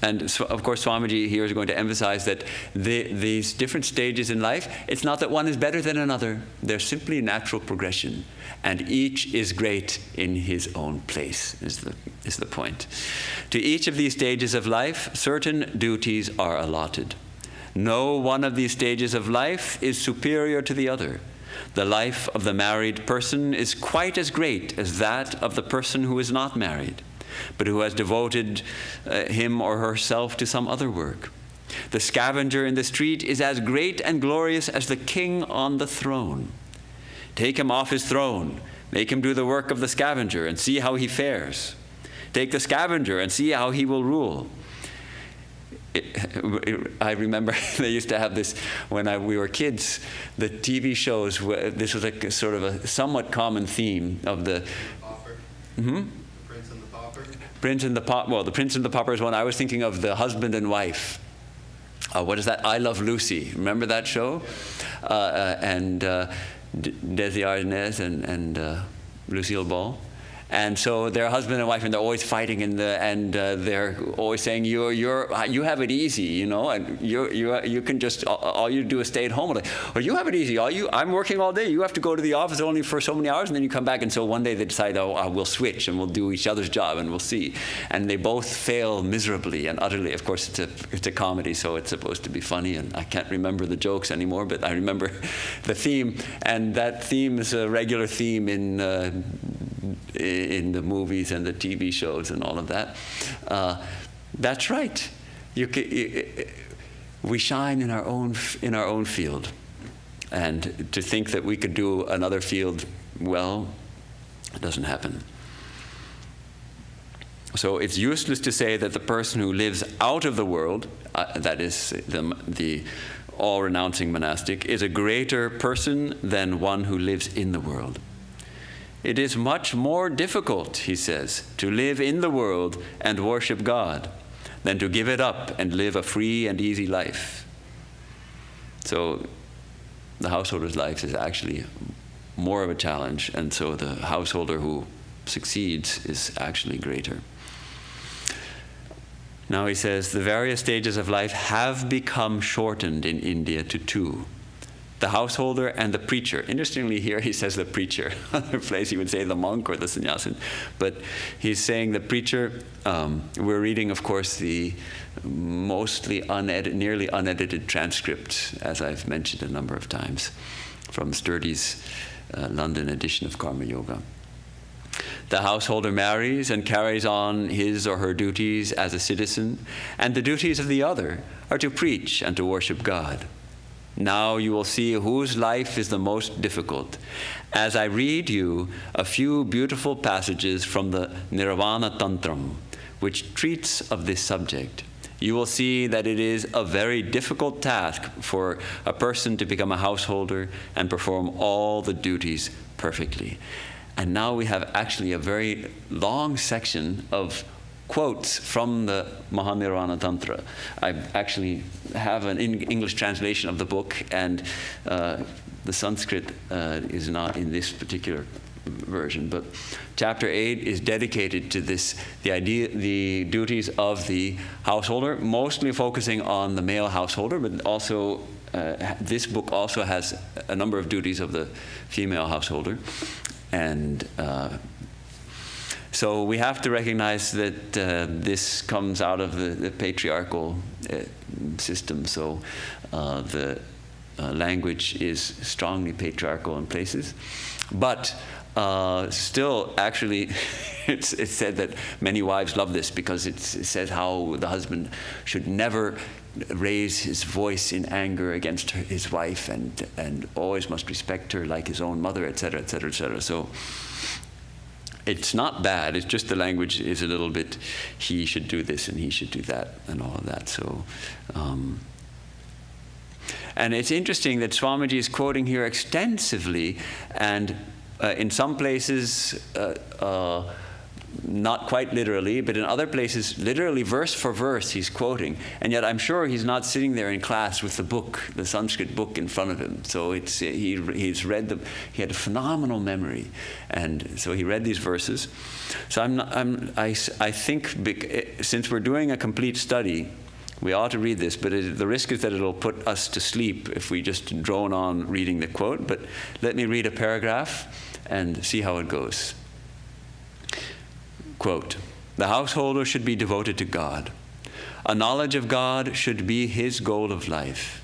A: And so, of course, Swamiji here is going to emphasize that these different stages in life, it's not that one is better than another. They're simply natural progression. And each is great in his own place, is the point. To each of these stages of life, certain duties are allotted. No one of these stages of life is superior to the other. The life of the married person is quite as great as that of the person who is not married, but who has devoted him or herself to some other work. The scavenger in the street is as great and glorious as the king on the throne. Take him off his throne, make him do the work of the scavenger, and see how he fares. Take the scavenger and see how he will rule. I remember they used to have this when we were kids, the TV shows. This was a sort of a somewhat common theme of the... Mm-hmm?
C: Prince and the Pauper?
A: Prince and the Pauper. Well, the Prince and the Pauper is one. I was thinking of the husband and wife. What is that? I Love Lucy. Remember that show? And Desi Arnaz and Lucille Ball. And so they're husband and wife, and they're always fighting, and they're always saying, you have it easy, you know, and you can just, all you do is stay at home. Or you have it easy. I'm working all day. You have to go to the office only for so many hours, and then you come back. And so one day they decide, we'll switch, and we'll do each other's job, and we'll see. And they both fail miserably and utterly. Of course, it's a comedy, so it's supposed to be funny, and I can't remember the jokes anymore, but I remember the theme, and that theme is a regular theme in the movies and the TV shows and all of that. That's right. We shine in our own field, and to think that we could do another field well, it doesn't happen. So it's useless to say that the person who lives out of the world, that is the all-renouncing monastic, is a greater person than one who lives in the world. It is much more difficult, he says, to live in the world and worship God than to give it up and live a free and easy life. So the householder's life is actually more of a challenge, and so the householder who succeeds is actually greater. Now he says, the various stages of life have become shortened in India to two: the householder and the preacher. Interestingly, here he says the preacher. Other place he would say the monk or the sannyasin. But he's saying the preacher. We're reading, of course, the mostly nearly unedited transcript, as I've mentioned a number of times, from Sturdy's London edition of Karma Yoga. The householder marries and carries on his or her duties as a citizen, and the duties of the other are to preach and to worship God. Now you will see whose life is the most difficult, as I read you a few beautiful passages from the Nirvana Tantram, which treats of this subject. You will see that it is a very difficult task for a person to become a householder and perform all the duties perfectly. And now we have actually a very long section of quotes from the Mahanirvana Tantra. I actually have an English translation of the book, and the Sanskrit is not in this particular version, but chapter 8 is dedicated to this, the duties of the householder, mostly focusing on the male householder, but also this book also has a number of duties of the female householder. And so we have to recognize that this comes out of the patriarchal system. So the language is strongly patriarchal in places. But still, actually, it's said that many wives love this because it says how the husband should never raise his voice in anger against his wife, and always must respect her like his own mother, etc., etc., etc. So it's not bad. It's just the language is a little bit, he should do this and he should do that and all of that. So, and it's interesting that Swamiji is quoting here extensively, and in some places, not quite literally, but in other places, literally verse for verse, he's quoting. And yet I'm sure he's not sitting there in class with the book, the Sanskrit book in front of him. So it's, he's read he had a phenomenal memory. And so he read these verses. So I think since we're doing a complete study, we ought to read this, but the risk is that it'll put us to sleep if we just drone on reading the quote. But let me read a paragraph and see how it goes. Quote, the householder should be devoted to God. A knowledge of God should be his goal of life.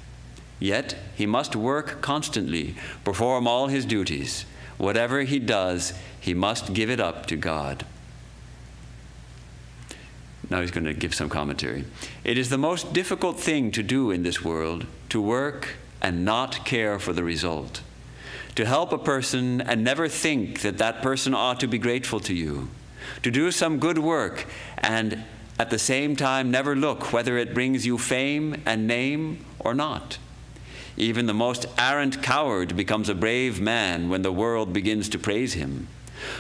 A: Yet he must work constantly, perform all his duties. Whatever he does, he must give it up to God. Now he's going to give some commentary. It is the most difficult thing to do in this world, to work and not care for the result. To help a person and never think that that person ought to be grateful to you. To do some good work and at the same time never look whether it brings you fame and name or not. Even the most arrant coward becomes a brave man when the world begins to praise him.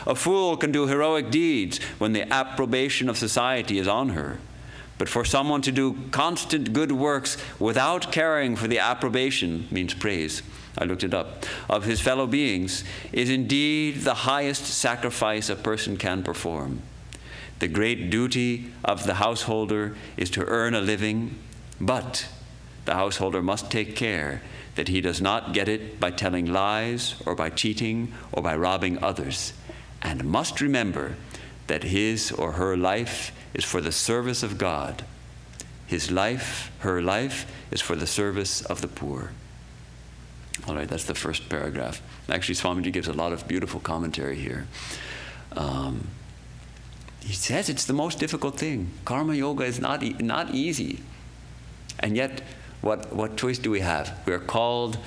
A: A fool can do heroic deeds when the approbation of society is on her. But for someone to do constant good works without caring for the approbation, means praise, I looked it up, of his fellow beings is indeed the highest sacrifice a person can perform. The great duty of the householder is to earn a living, but the householder must take care that he does not get it by telling lies or by cheating or by robbing others, and must remember that his or her life is for the service of God. His life, her life, is for the service of the poor. All right, that's the first paragraph. Actually, Swamiji gives a lot of beautiful commentary here. He says it's the most difficult thing. Karma yoga is not easy. And yet, what choice do we have? We are called,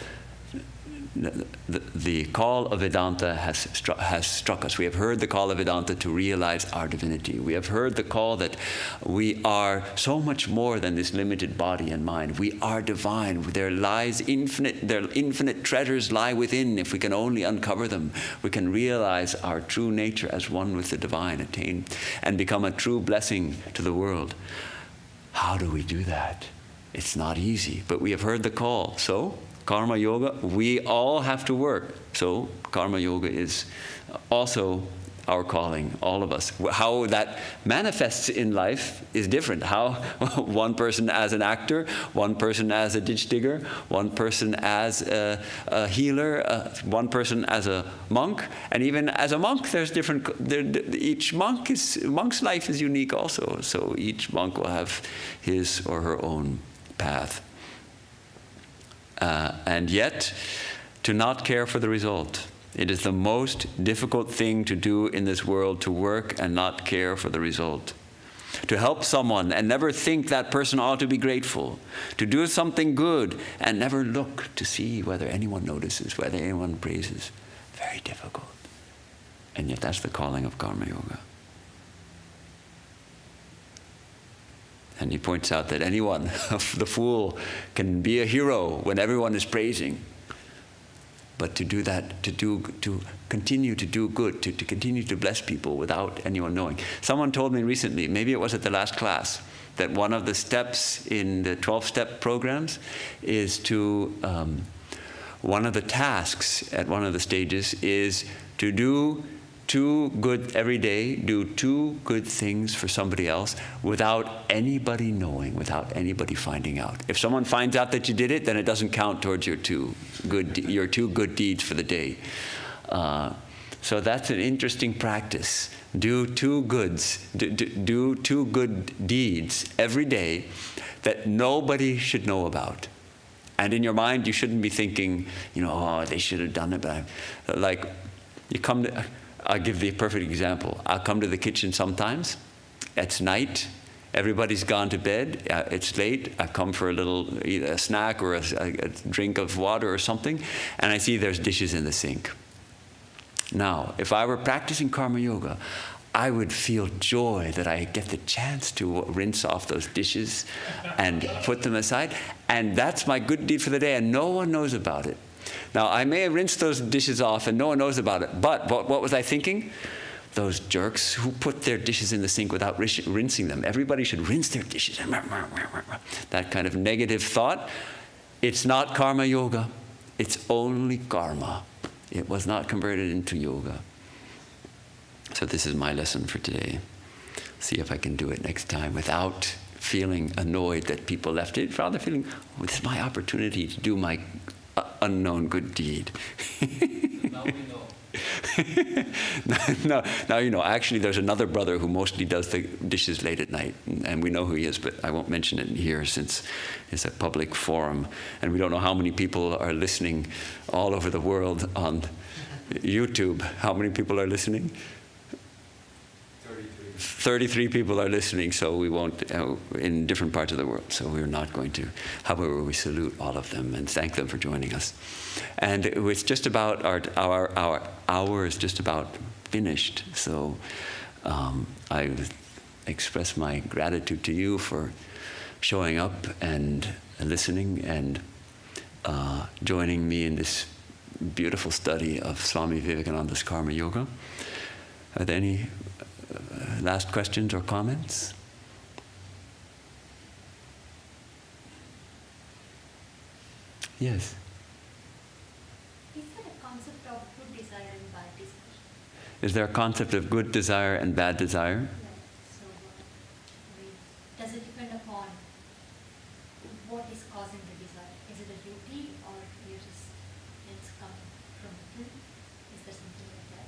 A: the call of Vedanta has struck us. We have heard the call of Vedanta to realize our divinity. We have heard the call that we are so much more than this limited body and mind. We are divine. Their infinite treasures lie within. If we can only uncover them, we can realize our true nature as one with the divine, attain and become a true blessing to the world. How do we do that? It's not easy, but we have heard the call. So, Karma yoga, we all have to work. So karma yoga is also our calling, all of us. How that manifests in life is different. How one person as an actor, one person as a ditch digger, one person as a healer, one person as a monk, and even as a monk, there's different. Each monk's life is unique also. So each monk will have his or her own path. And yet, to not care for the result. It is the most difficult thing to do in this world, to work and not care for the result. To help someone and never think that person ought to be grateful. To do something good and never look to see whether anyone notices, whether anyone praises. Very difficult. And yet that's the calling of Karma Yoga. And he points out that anyone, the fool, can be a hero when everyone is praising. But to do that, to continue to do good, to continue to bless people without anyone knowing. Someone told me recently, maybe it was at the last class, that one of the steps in the 12-step programs is to, one of the tasks at one of the stages is to do every day, do 2 good things for somebody else without anybody knowing, without anybody finding out. If someone finds out that you did it, then it doesn't count towards your 2 good deeds for the day. So that's an interesting practice. Do 2 goods, do 2 good deeds every day that nobody should know about. And in your mind, you shouldn't be thinking, oh, they should have done it. But like, you come to, I'll give the perfect example. I'll come to the kitchen sometimes. It's night. Everybody's gone to bed. It's late. I come for either a snack or a drink of water or something, and I see there's dishes in the sink. Now, if I were practicing Karma Yoga, I would feel joy that I get the chance to rinse off those dishes and put them aside. And that's my good deed for the day, and no one knows about it. Now, I may have rinsed those dishes off and no one knows about it, but what was I thinking? Those jerks who put their dishes in the sink without rinsing them. Everybody should rinse their dishes. That kind of negative thought. It's not Karma Yoga. It's only karma. It was not converted into yoga. So this is my lesson for today. See if I can do it next time without feeling annoyed that people left it, rather feeling, oh, this is my opportunity to do my unknown good deed.
B: Now we know.
A: Now you know. Actually, there's another brother who mostly does the dishes late at night, and we know who he is, but I won't mention it here since it's a public forum, and we don't know how many people are listening all over the world on YouTube. How many people are listening? 33 people are listening, so we won't, in different parts of the world, so we're not going to. However, we salute all of them and thank them for joining us. And it's just about, our hour is just about finished, so I express my gratitude to you for showing up and listening and joining me in this beautiful study of Swami Vivekananda's Karma Yoga. Are there any last questions or comments? Yes. Is there a concept of good desire and bad desire?
F: Yeah. So, I mean, does it depend upon what is causing the desire? Is it a duty or it's coming from within? Is there something like that?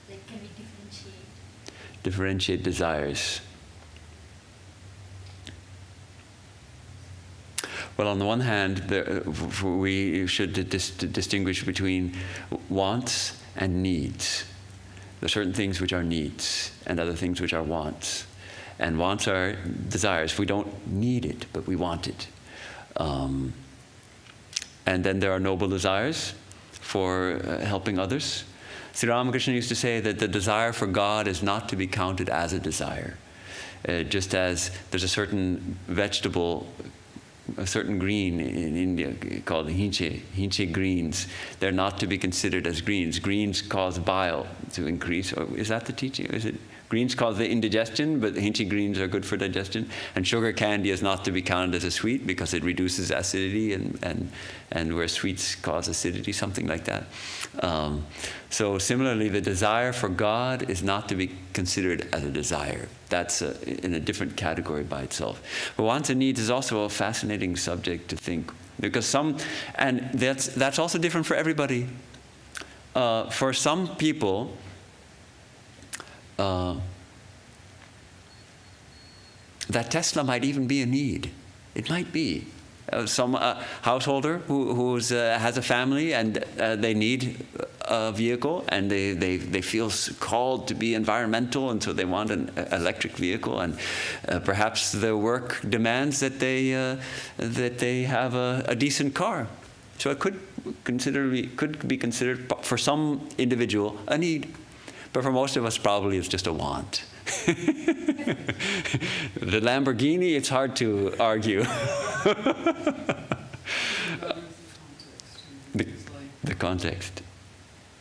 F: Like, can we differentiate?
A: Differentiate desires. Well, on the one hand, we should distinguish between wants and needs. There are certain things which are needs and other things which are wants. And wants are desires. We don't need it, but we want it. And then there are noble desires for helping others. Sri Ramakrishna used to say that the desire for God is not to be counted as a desire. Just as there's a certain vegetable, a certain green in India called hinche greens. They're not to be considered as greens. Greens cause bile to increase. Or is that the teaching? Is it greens cause the indigestion, but hinche greens are good for digestion? And sugar candy is not to be counted as a sweet because it reduces acidity, and where sweets cause acidity, something like that. So similarly, the desire for God is not to be considered as a desire. That's in a different category by itself. But wants and needs is also a fascinating subject to think, because and that's also different for everybody. For some people, that Tesla might even be a need. It might be. Some householder who has a family and they need a vehicle, and they feel called to be environmental, and so they want an electric vehicle, and perhaps their work demands that they have a decent car. So it could be considered for some individual a need, but for most of us probably it's just a want. The Lamborghini, it's hard to argue. The context.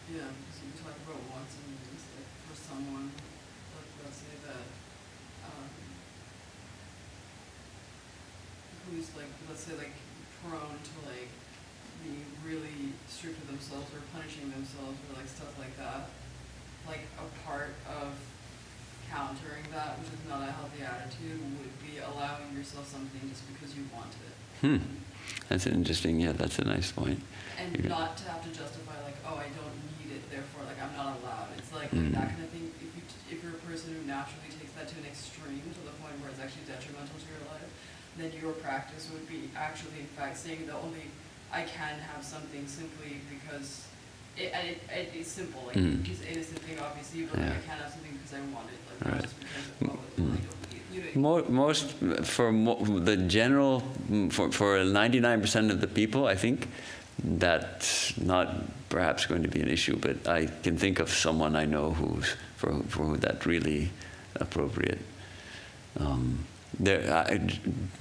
G: Yeah, because you talk about wants and needs, like for someone, let's say that who's like, let's say like prone to like being really strict with themselves or punishing themselves or like stuff like that. Like a part of countering that, which is not a healthy attitude, would be allowing yourself something just because you want it.
A: That's interesting. Yeah, that's a nice point.
G: And not to have to justify like, oh, I don't need it, therefore like I'm not allowed. It's like that kind of thing. If you're a person who naturally takes that to an extreme, to the point where it's actually detrimental to your life, then your practice would be actually, in fact, saying that only I can have something simply because it's simple. Like it's an innocent thing, obviously, but like, I can't have something because I want it. Like not just because I don't need it.
A: Most for the general, for 99% of the people, I think that's not perhaps going to be an issue. But I can think of someone I know for who that's really appropriate.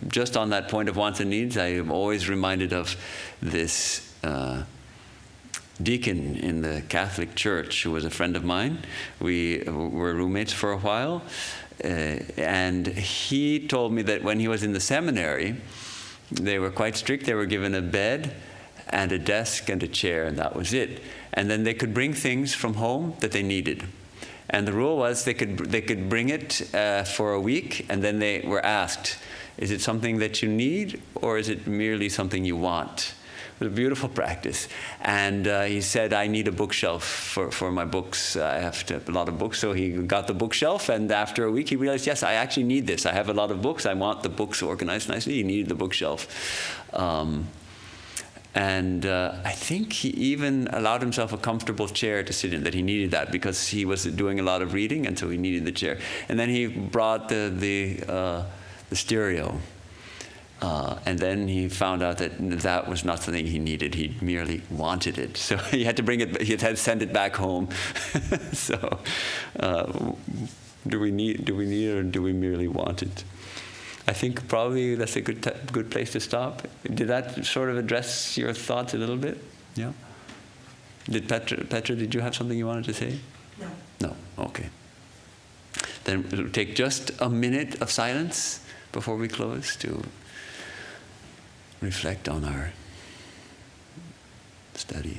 A: Just on that point of wants and needs, I am always reminded of this deacon in the Catholic Church who was a friend of mine. We were roommates for a while. And he told me that when he was in the seminary, they were quite strict. They were given a bed and a desk and a chair, and that was it. And then they could bring things from home that they needed. And the rule was they could bring it for a week, and then they were asked, is it something that you need, or is it merely something you want? It was a beautiful practice. And he said, I need a bookshelf for my books. I have a lot of books. So he got the bookshelf, and after a week he realized, yes, I actually need this. I have a lot of books. I want the books organized nicely. He needed the bookshelf. I think he even allowed himself a comfortable chair to sit in, that he needed that because he was doing a lot of reading, and so he needed the chair. And then he brought the stereo. And then he found out that was not something he needed. He merely wanted it. So he had to bring it. He had to send it back home. So, do we need it, or do we merely want it? I think probably that's a good place to stop. Did that sort of address your thoughts a little bit? Yeah. Did Petra? Did you have something you wanted to say?
F: No.
A: No. Okay. Then we'll take just a minute of silence before we close to reflect on our study.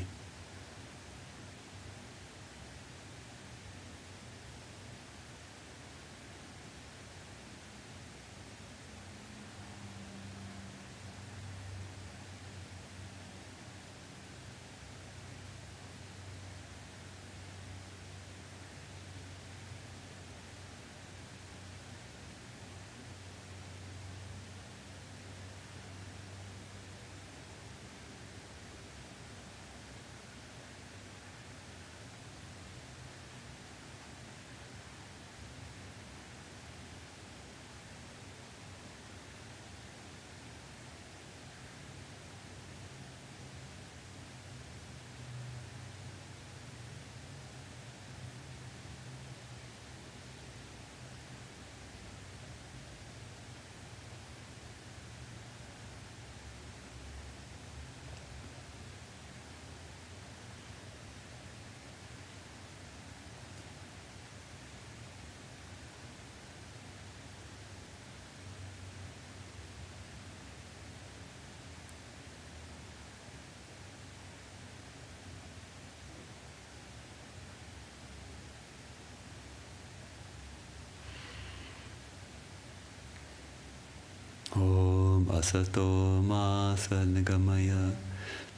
A: Om Asato Ma Sadgamaya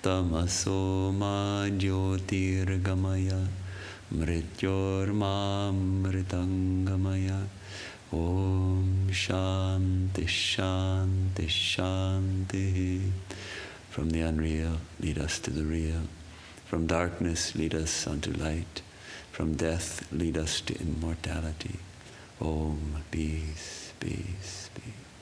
A: Tamaso Ma Jyotirgamaya Mrityorma Mritangamaya. Om Shanti Shanti Shanti. From the unreal, lead us to the real. From darkness, lead us unto light. From death, lead us to immortality. Om, peace, peace, peace.